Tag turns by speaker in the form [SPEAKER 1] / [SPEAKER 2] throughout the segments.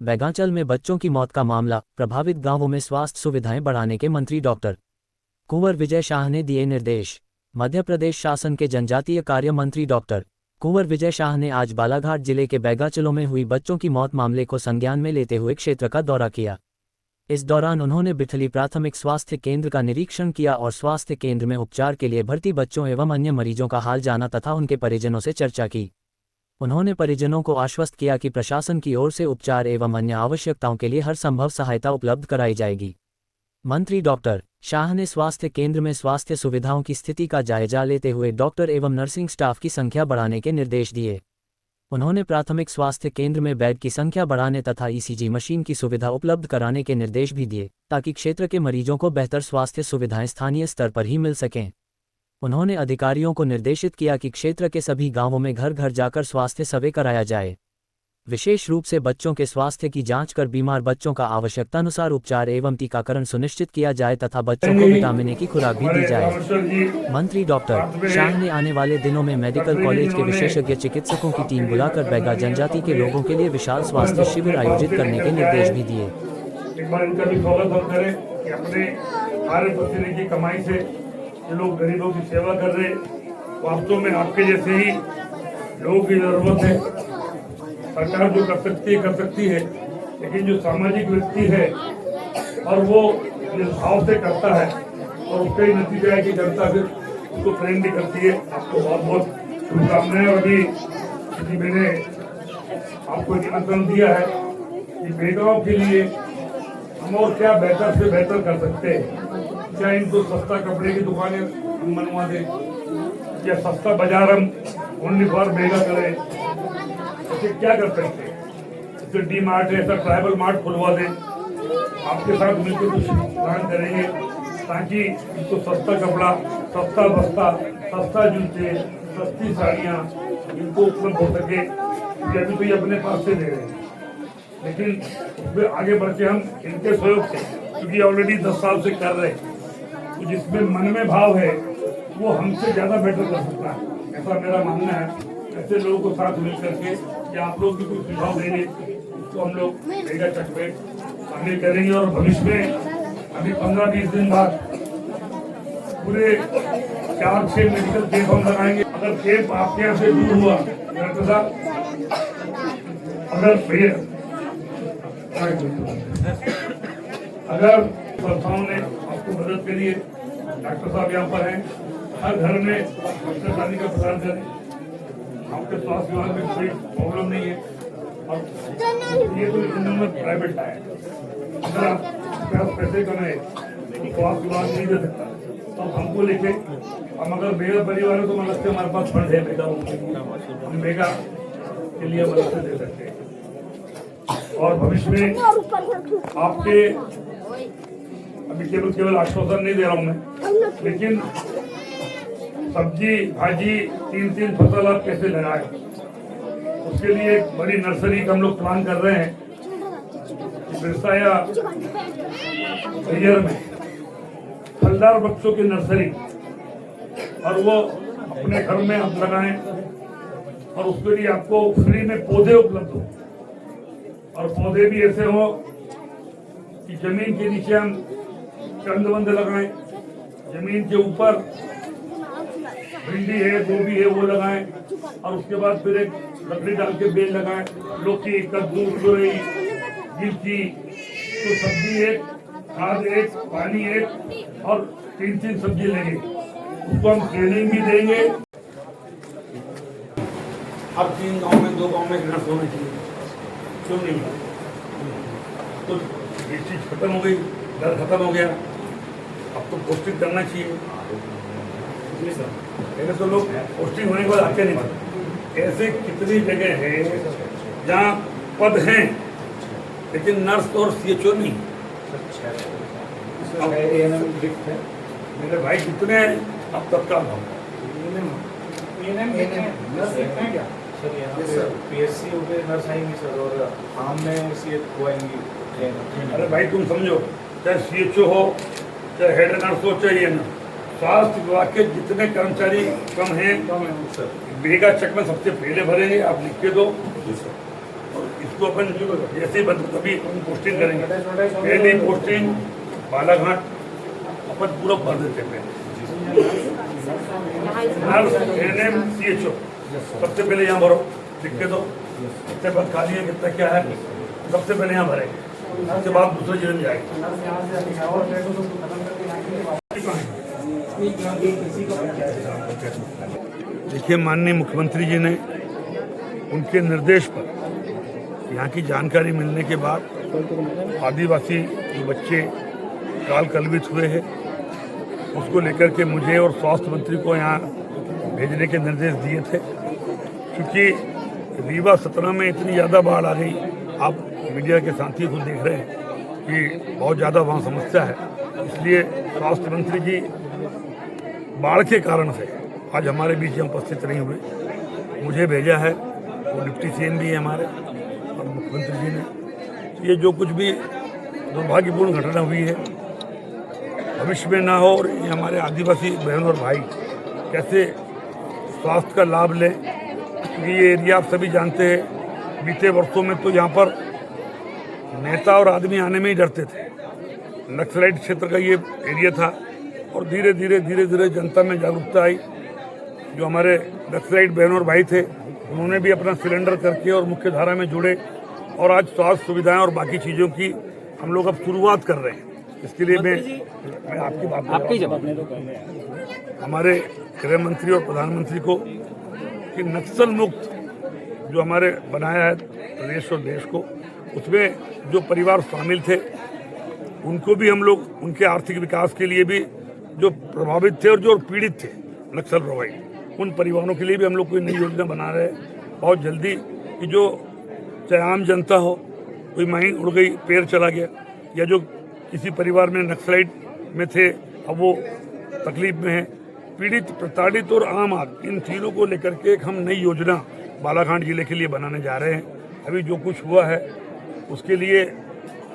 [SPEAKER 1] बैगाचल में बच्चों की मौत का मामला, प्रभावित गांवों में स्वास्थ्य सुविधाएं बढ़ाने के मंत्री डॉक्टर कुंवर विजय शाह ने दिए निर्देश। मध्य प्रदेश शासन के जनजातीय कार्य मंत्री डॉक्टर कुंवर विजय शाह ने आज बालाघाट जिले के बैगाचलों में हुई बच्चों की मौत मामले को संज्ञान में लेते हुए क्षेत्र का दौरा किया। इस दौरान उन्होंने बिठली प्राथमिक स्वास्थ्य केंद्र का निरीक्षण किया और स्वास्थ्य केंद्र में उपचार के लिए भर्ती बच्चों एवं अन्य मरीजों का हाल जाना तथा उनके परिजनों से चर्चा की। उन्होंने परिजनों को आश्वस्त किया कि प्रशासन की ओर से उपचार एवं अन्य आवश्यकताओं के लिए हर संभव सहायता उपलब्ध कराई जाएगी। मंत्री डॉक्टर शाह ने स्वास्थ्य केंद्र में स्वास्थ्य सुविधाओं की स्थिति का जायजा लेते हुए डॉक्टर एवं नर्सिंग स्टाफ की संख्या बढ़ाने के निर्देश दिए। उन्होंने प्राथमिक स्वास्थ्य केंद्र में बेड की संख्या बढ़ाने तथा ईसीजी मशीन की सुविधा उपलब्ध कराने के निर्देश भी दिए, ताकि क्षेत्र के मरीजों को बेहतर स्वास्थ्य सुविधाएं स्थानीय स्तर पर ही मिल सकें। उन्होंने अधिकारियों को निर्देशित किया कि क्षेत्र के सभी गांवों में घर घर जाकर स्वास्थ्य सर्वे कराया जाए। विशेष रूप से बच्चों के स्वास्थ्य की जांच कर बीमार बच्चों का आवश्यकतानुसार उपचार एवं टीकाकरण सुनिश्चित किया जाए तथा बच्चों को विटामिन ए की खुराक भी दी जाए। मंत्री डॉक्टर शाह ने आने वाले दिनों में मेडिकल कॉलेज के विशेषज्ञ चिकित्सकों की टीम बुलाकर बैगा जनजाति के लोगों के लिए विशाल स्वास्थ्य शिविर आयोजित करने के निर्देश भी दिए।
[SPEAKER 2] एक बार इनका भी स्वागत हम करें कि अपने कार्य पसीने की कमाई से जो लोग गरीबों की सेवा कर रहे, वास्तव में आपके जैसे ही लोगों की जरूरत है। सरकार जो कर सकती है, लेकिन जो सामाजिक व्यक्ति है और वो निर्भाव से करता है और उसका ही नतीजा है कि जनता फिर उसको प्रेम भी करती है। आपको बहुत बहुत शुभकामनाएं। और अभी किसी मैंने आपको निमंत्रण दिया है कि बेगांव के लिए हम और क्या बेहतर से बेहतर कर सकते हैं। क्या इनको सस्ता कपड़े की दुकानें हम बनवा दें, या सस्ता बाजार हम ओनली फॉर बेगा करें, ऐसे क्या कर सकते हैं। जैसे डी मार्ट है, ऐसा ट्राइबल मार्ट खुलवा दें। आपके साथ मिलकर कुछ प्लान करेंगे ताकि इनको सस्ता कपड़ा, सस्ता बस्ता, सस्ता जूते, सस्ती साड़ियाँ इनको उपलब्ध हो सके। अभी तो ये अपने पास से ले रहे हैं, लेकिन उसमें आगे बढ़ के हम इनके सहयोग से, क्योंकि ऑलरेडी 10 साल से कर रहे हैं, तो जिसमें मन में भाव है वो हमसे ज्यादा बेटर कर सकता है, ऐसा मेरा मानना है। ऐसे लोगों को साथ मिल करके या आप लोग भी कुछ सुझाव देंगे, उसको हम लोग बेगा चक पे शामिल करेंगे। और भविष्य में अभी 15-20 दिन बाद पूरे 4-6 मेडिकल कैंप हम लगाएंगे। अगर कैंप आपके यहाँ से दूर हुआ, डॉक्टर साहब, अगर संस्थाओं ने आपको मदद के लिए, डॉक्टर साहब यहाँ पर हैं, हर घर में डॉक्टर का प्रदान करें। आपके स्वास्थ्य विभाग में कोई प्रॉब्लम नहीं है और ये तो में प्राइवेट है। अगर आप पैसे कमाए तो स्वास्थ्य विभाग नहीं दे सकता, तो हमको लेके हम अगर बेगा परिवार है तो मदद से हमारे पास फंड है, बेगा हम बेगा के लिए मदद से दे सकते हैं। और भविष्य में आपके अभी केवल आश्वासन नहीं दे रहा हूं मैं, लेकिन सब्जी भाजी 3 फसल आप कैसे लगाए, उसके लिए एक बड़ी नर्सरी का हम लोग प्लान कर रहे हैं बिरसा या में फलदार वृक्षों की नर्सरी, और वो अपने घर में आप लगाएं और उसके लिए आपको फ्री में पौधे उपलब्ध हो। और पौधे भी ऐसे हो कि जमीन के नीचे हम कंदबंद लगाएं, जमीन के ऊपर भिंडी है, गोभी है, वो लगाएं, और उसके बाद फिर एक लकड़ी डाल के बेल लगाएं। लौकी, कद्दू, तुरई, गिलकी, तो सब्जी एक, खाद एक, पानी एक, और 3 सब्जी लेंगे। उसको हम ट्रेनिंग भी देंगे। अब 3 गांव में 2 गांव में नर्स होना चाहिए, क्यों नहीं? तो ये चीज खत्म हो गई, डर खत्म हो गया। अब तो पोस्टिंग करना चाहिए। पहले तो लोग पोस्टिंग होने के बाद आते नहीं थे। ऐसे कितनी जगह है जहाँ पद हैं लेकिन नर्स और CHO नहीं। मेरे भाई कितने हैं, अब तत्काल हो
[SPEAKER 3] PSC हो गए, नर्स आएंगी सर, और आम में वो आएंगी।
[SPEAKER 2] अरे भाई तुम समझो, चाहे CHO हो, चाहे हेड नर्स हो, चाहिए ना, स्वास्थ्य विभाग के जितने कर्मचारी कम हैं, बेगा चक में सबसे पहले भरेंगे। आप लिख के दो और उसको अपन जैसे ही बंद तभी पोस्टिंग करेंगे। पहली पोस्टिंग बालाघाट अपन पूरा भर देते हैं नर्स एएनएम सीएचओ सबसे पहले यहाँ भरो, लिख के दो कितने पद खाली है, कितना क्या है, सबसे पहले यहाँ भरेंगे, उसके बाद दूसरे जिले में जाएंगे। देखिए माननीय मुख्यमंत्री जी ने उनके निर्देश पर यहाँ की जानकारी मिलने के बाद आदिवासी जो बच्चे काल कलवित हुए हैं उसको लेकर के मुझे और स्वास्थ्य मंत्री को यहाँ भेजने के निर्देश दिए थे। क्योंकि रीवा सतना में इतनी ज़्यादा बाढ़ आ गई, आप मीडिया के साथी को देख रहे हैं कि बहुत ज़्यादा वहाँ समस्या है, इसलिए स्वास्थ्य मंत्री जी बाढ़ के कारण से आज हमारे बीच यहाँ उपस्थित नहीं हुए। मुझे भेजा है, वो डिप्टी सीएम भी है हमारे और मुख्यमंत्री जी ने। ये जो कुछ भी दुर्भाग्यपूर्ण घटना हुई है भविष्य में ना हो और ये हमारे आदिवासी बहन और भाई कैसे स्वास्थ्य का लाभ लें, क्योंकि ये एरिया आप सभी जानते हैं बीते वर्षों में तो यहाँ पर नेता और आदमी आने में ही डरते थे। नक्सलाइट क्षेत्र का ये एरिया था और धीरे धीरे जनता में जागरूकता आई। जो हमारे नक्सलाइट बहन और भाई थे उन्होंने भी अपना सिलेंडर करके और मुख्य धारा में जुड़े और आज स्वास्थ्य सुविधाएं और बाकी चीज़ों की हम लोग अब शुरुआत कर रहे हैं। इसके लिए मैं आपकी जवाब हमारे गृह मंत्री और प्रधानमंत्री को कि नक्सल मुक्त जो हमारे बनाया है प्रदेश और देश को, उसमें जो परिवार शामिल थे उनको भी हम लोग उनके आर्थिक विकास के लिए भी जो प्रभावित थे और जो पीड़ित थे नक्सल प्रभावित उन परिवारों के लिए भी हम लोग कोई नई योजना बना रहे हैं बहुत जल्दी कि जो चाहे आम जनता हो, कोई माही उड़ गई पैर चला गया या जो किसी परिवार में नक्सलाइट में थे अब वो तकलीफ में है, पीड़ित प्रताड़ित और आम आदमी, इन तीनों को लेकर के एक हम नई योजना बालाघाट जिले के लिए बनाने जा रहे हैं। अभी जो कुछ हुआ है उसके लिए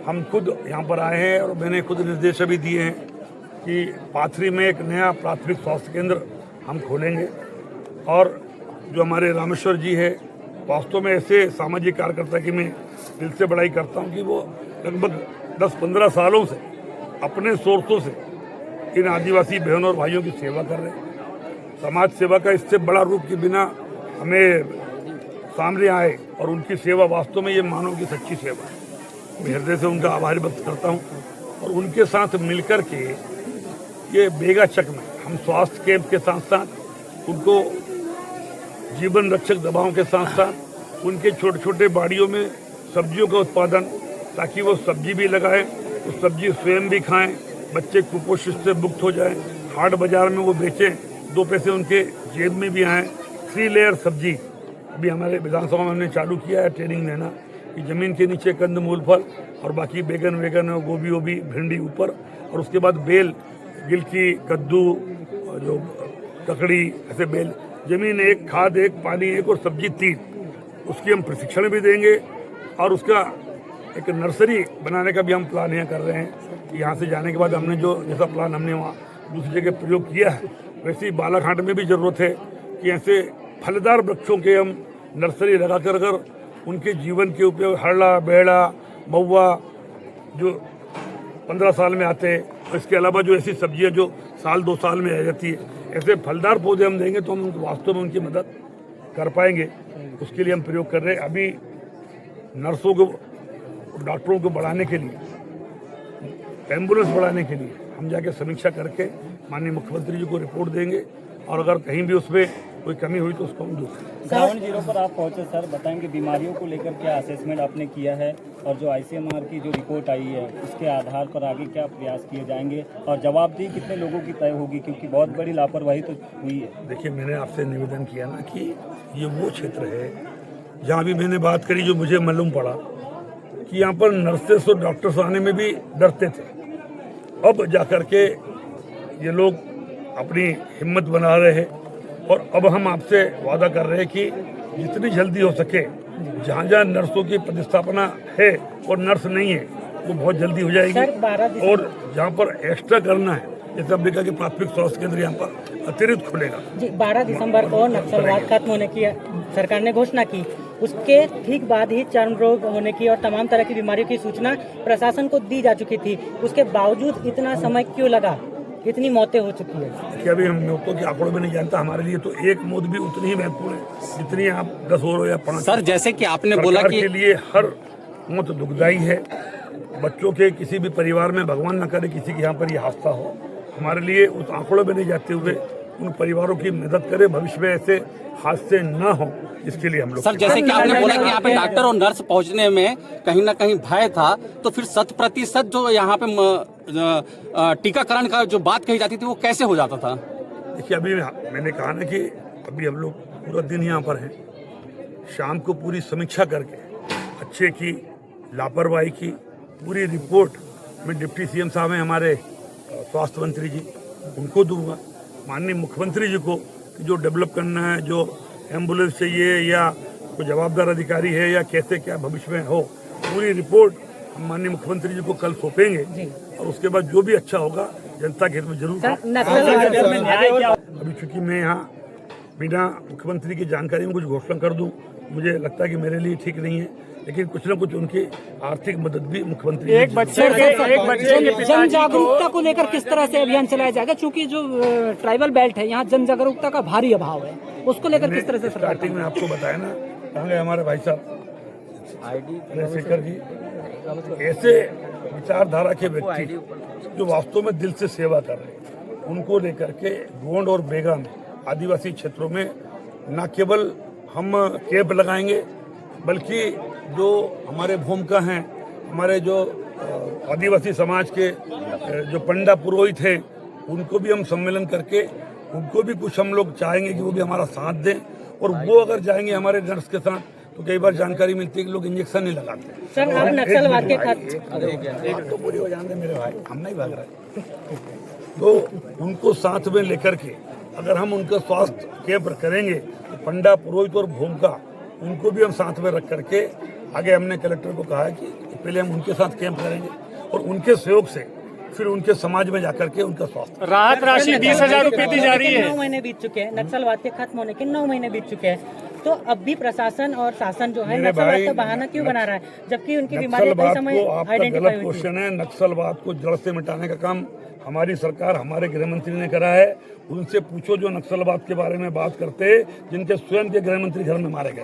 [SPEAKER 2] हम खुद यहाँ पर आए हैं और मैंने खुद निर्देश भी दिए हैं कि पाथरी में एक नया प्राथमिक स्वास्थ्य केंद्र हम खोलेंगे। और जो हमारे रामेश्वर जी है, वास्तव में ऐसे सामाजिक कार्यकर्ता की मैं दिल से बड़ाई करता हूँ कि वो लगभग 10-15 सालों से अपने सोर्सों से इन आदिवासी बहनों और भाइयों की सेवा कर रहे हैं। समाज सेवा का इससे बड़ा रूप के बिना हमें सामने आए और उनकी सेवा वास्तव में ये मानव की सच्ची सेवा है। मैं हृदय से उनका आभार व्यक्त करता हूँ और उनके साथ मिलकर के ये बेगा चक में हम स्वास्थ्य कैंप के साथ साथ उनको जीवन रक्षक दवाओं के साथ साथ उनके छोटे छोटे बाड़ियों में सब्जियों का उत्पादन, ताकि वो सब्जी भी लगाएं, तो सब्जी स्वयं भी खाएं, बच्चे कुपोषित से मुक्त हो जाएं, हाट बाजार में वो बेचें, 2 पैसे उनके जेब में भी आएँ। 3 लेयर सब्जी अभी हमारे विधानसभा में हमने चालू किया है ट्रेनिंग देना कि ज़मीन के नीचे कंदमूल फल और बाकी बैगन वेगन गोभी वोभी भिंडी ऊपर, और उसके बाद बेल गिलकी कद्दू जो ककड़ी ऐसे बेल, ज़मीन 1, खाद 1, पानी 1 और सब्जी 3, उसकी हम प्रशिक्षण भी देंगे। और उसका एक नर्सरी बनाने का भी हम प्लान यहाँ कर रहे हैं। यहाँ से जाने के बाद हमने जो जैसा प्लान हमने वहाँ दूसरी जगह प्रयोग किया है, वैसे ही बालाघाट में भी ज़रूरत है कि ऐसे फलदार वृक्षों के हम नर्सरी लगा कर उनके जीवन के उपयोग हरड़ा बेड़ा महुआ जो 15 साल में आते हैं, और इसके अलावा जो ऐसी सब्जियां जो साल 2 साल में आ जाती है, ऐसे फलदार पौधे हम देंगे तो हम वास्तव में उनकी मदद कर पाएंगे। उसके लिए हम प्रयोग कर रहे हैं। अभी नर्सों को डॉक्टरों को बढ़ाने के लिए, एम्बुलेंस बढ़ाने के लिए हम जाके समीक्षा करके माननीय मुख्यमंत्री जी को रिपोर्ट देंगे और अगर कहीं भी उसमें कोई कमी हुई तो उसको हम दूर करेंगे।
[SPEAKER 4] ग्राउंड जीरो पर आप पहुंचे सर, बताएंगे बीमारियों को लेकर क्या असेसमेंट आपने किया है और जो आईसीएमआर की जो रिपोर्ट आई है उसके आधार पर आगे क्या प्रयास किए जाएंगे और जवाबदेही कितने लोगों की तय होगी, क्योंकि बहुत बड़ी लापरवाही तो हुई है।
[SPEAKER 2] देखिए मैंने आपसे निवेदन किया ना कि ये वो क्षेत्र है जहाँ भी मैंने बात करी जो मुझे मालूम पड़ा कि यहाँ पर नर्सेस और डॉक्टर्स आने में भी डरते थे। अब जाकर के ये लोग अपनी हिम्मत बना रहे हैं और अब हम आपसे वादा कर रहे हैं कि जितनी जल्दी हो सके जहाँ जहाँ नर्सों की प्रतिस्थापना है और नर्स नहीं है वो बहुत जल्दी हो जाएगी। और जहाँ पर एक्स्ट्रा करना है, जैसे हमने कहा कि प्राथमिक स्वास्थ्य केंद्र यहाँ पर अतिरिक्त खुलेगा।
[SPEAKER 5] जी 12 दिसंबर को नक्सलवाद खत्म होने की सरकार ने घोषणा की, उसके ठीक बाद ही चर्म रोग होने की और तमाम तरह की बीमारियों की सूचना प्रशासन को दी जा चुकी थी। उसके बावजूद इतना समय क्यों लगा, इतनी मौतें हो चुकी है?
[SPEAKER 2] कि अभी हम मौतों के आंकड़ों में नहीं जानता, हमारे लिए तो एक मौत भी उतनी ही महत्वपूर्ण है जितनी आप 10 और या 5।
[SPEAKER 6] सर जैसे कि आपने बोला कि
[SPEAKER 2] के लिए हर मौत दुखदाई है। बच्चों के किसी भी परिवार में भगवान न करे किसी के यहाँ पर ये हादसा हो, हमारे लिए उस आंकड़ों में नहीं जाते हुए उन परिवारों की मदद करे, भविष्य में ऐसे हादसे न हो, इसके लिए हम लोग।
[SPEAKER 6] सर जैसे कि आपने बोला कि यहाँ पे डॉक्टर और नर्स पहुँचने में कहीं ना कहीं भय था, तो फिर 100% जो यहाँ पे टीकाकरण का जो बात कही जाती थी वो कैसे हो जाता था?
[SPEAKER 2] देखिए, अभी मैंने कहा ना कि अभी हम लोग पूरा दिन यहाँ पर हैं, शाम को पूरी समीक्षा करके अच्छे की लापरवाही की पूरी रिपोर्ट मैं डिप्टी सीएम साहब हैं हमारे स्वास्थ्य मंत्री जी, उनको दूंगा, माननीय मुख्यमंत्री जी को कि जो डेवलप करना है, जो एम्बुलेंस चाहिए या कोई जवाबदार अधिकारी है या कैसे क्या भविष्य में हो, पूरी रिपोर्ट हम माननीय मुख्यमंत्री जी को कल सौंपेंगे और उसके बाद जो भी अच्छा होगा जनता के हित में जरूर। अभी चूंकि मैं यहाँ बिना मुख्यमंत्री की जानकारी में कुछ घोषणा कर दूं, मुझे लगता है कि मेरे लिए ठीक नहीं है, लेकिन कुछ न कुछ उनकी आर्थिक मदद भी मुख्यमंत्री
[SPEAKER 7] जन जागरूकता को लेकर किस तरह से अभियान चलाया जाएगा, क्योंकि जो ट्राइबल बेल्ट है यहाँ जन जागरूकता का भारी अभाव है, उसको लेकर किस तरह से?
[SPEAKER 2] स्टार्टिंग में आपको बताया ना, कहाँ गए हमारे भाई साहब शेखर जी, ऐसे विचारधारा के व्यक्ति जो वास्तव में दिल से सेवा कर रहे हैं, उनको लेकर के गोंड और बेगा में आदिवासी क्षेत्रों में न केवल हम कैंप लगाएंगे, बल्कि जो हमारे भूमिका हैं, हमारे जो आदिवासी समाज के जो पंडा पुरोहित हैं, उनको भी हम सम्मेलन करके उनको भी कुछ हम लोग चाहेंगे कि वो भी हमारा साथ दें, और वो अगर जाएंगे हमारे नर्स के साथ तो कई बार जानकारी मिलती है कि लोग इंजेक्शन नहीं लगाते।
[SPEAKER 5] सर, आप नक्सलवाद के
[SPEAKER 2] तो पूरी हो जाने मेरे भाई, हम नहीं भाग रहे, तो उनको साथ में लेकर के अगर हम उनका स्वास्थ्य कैंप करेंगे तो पंडा पुरोहित और भूमिका उनको भी हम साथ में रख करके आगे हमने कलेक्टर को कहा है कि पहले हम उनके साथ कैंप करेंगे और उनके सहयोग से फिर उनके समाज में जाकर के उनका स्वास्थ्य।
[SPEAKER 7] राहत राशि 20,000 रुपए दी जा रही है।
[SPEAKER 5] 9 महीने बीत चुके हैं, नक्सलवाद के खत्म होने के 9 महीने बीत चुके हैं, तो अब भी प्रशासन और शासन जो है नक्सलवाद का बहाना क्यों बना रहा है, जबकि उनकी बीमारी कई समय आइडेंटिफाई हुई थी?
[SPEAKER 2] क्वेश्चन है, नक्सलवाद को जड़ से मिटाने का काम हमारी सरकार, हमारे गृह मंत्री ने करा है। उनसे पूछो जो नक्सलवाद के बारे में बात करते, जिनके स्वयं के गृह मंत्री घर में मारे गए।